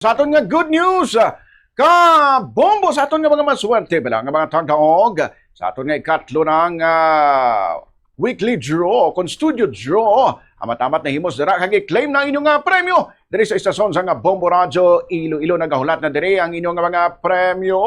Sa aton nga good news, bombo sa aton nga mga maswerte bilang nga mga tagdaog sa aton nga ikatlo ng weekly draw, kon studio draw, amat-amat na himos dira kag i-claim na inyong nga premyo diri sa istasyon sa nga Bombo Radio Iloilo. Nagahulat na diri ang inyong nga mga premyo.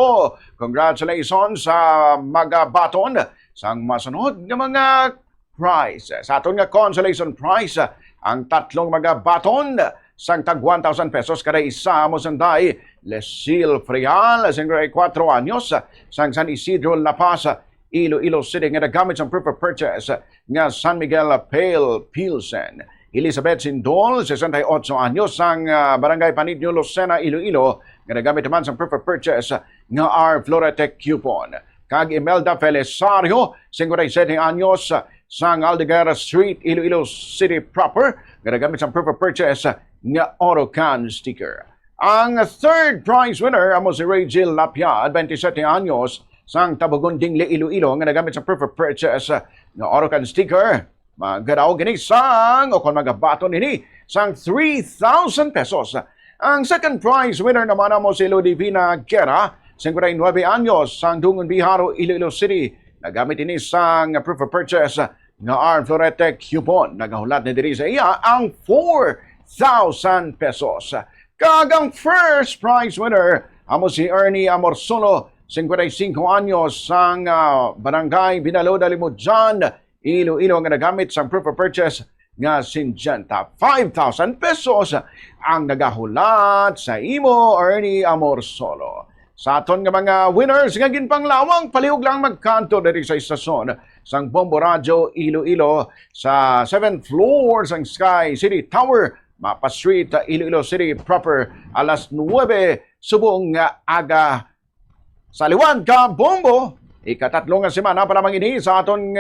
Congratulations sa mabaton sang masunod nga mga prize. Sa aton nga consolation prize, ang tatlong mabaton sang tag 1,000 pesos kada isa mo sanday Lesil Frial, 54 anyos, sang San Isidro La Paz, Iloilo City, nga nagamit sang proof of purchase nga San Miguel Pale Pilsen. Elizabeth Sindol, 68 anyos, sang Barangay Panidyo, Lucena, Iloilo, nga nagamit naman sang proof of purchase nga R. Florete coupon. Kag Imelda Felisario, 57 anyos, sang Aldeguer Street, Iloilo City proper, nga nagamit sang proof of purchase nga AutoCAN sticker. Ang third prize winner amo si Regil Lapiad, 27 anyos, sang Tabugunding, Iloilo, nga nagamit sa proof of purchase nga AutoCAN sticker. Magadaw gini sang o kon magabaton nini sang 3,000 pesos. Ang second prize winner naman amo si Ludivina Guerra, 59 anyos, sang Dungon Biharo, Iloilo City. Nagamit ini sang proof of purchase nga R. Florete coupon. Nagahulat na diri sa iya ang 4,000 pesos. Kagang first prize winner amo si Ernie Amorsono, 55 anyos, sang Barangay Binaloda, Limudjan, Iloilo, nga nagamit sang proof of purchase nga Syngenta. 5,000 pesos ang nagahulat sa imo, Ernie Amorsono. Sa aton nga mga winners nga ginpanglawang, palihog lang magkanto diri sa istasyon sang Bombo Radio Iloilo sa 7th floor sang Sky City Tower, Mapa Street, Iloilo City proper, alas 9 subong nga aga. Sa liwan ka Bombo, ikatatlo nga semana para mangini sa aton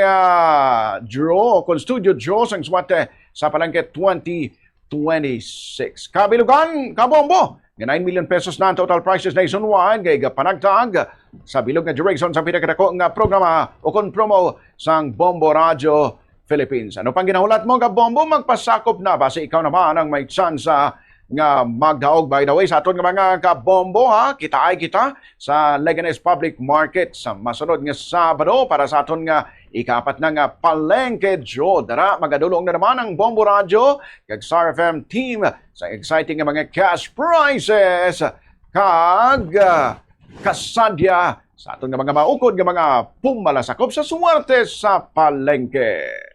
draw, kon studio draw sang Swerte sa Palengke 2026. Kabilugan ka Bombo, nga 9 million pesos na ang total prices nationwide, kay panagtag sa bilog nga duration sa pinakadako nga programa o kon promo sang Bombo Radio Philippines. Ano pang ginahulat mo ka Bombo? Magpasakop na ba sa ikaw naman ang may chance nga magdaog? By the way, sa aton nga mga kabombo, kita ay kita sa Leganes Public Market sa masunod nga Sabado para sa aton nga ikapat na nga Palengke Draw. Dara, magadulong na naman ang Bombo Radio kag Star FM team sa exciting nga mga cash prizes kag kasadya sa aton nga mga maukod nga mga pumalasakop sa Swerte sa Palengke.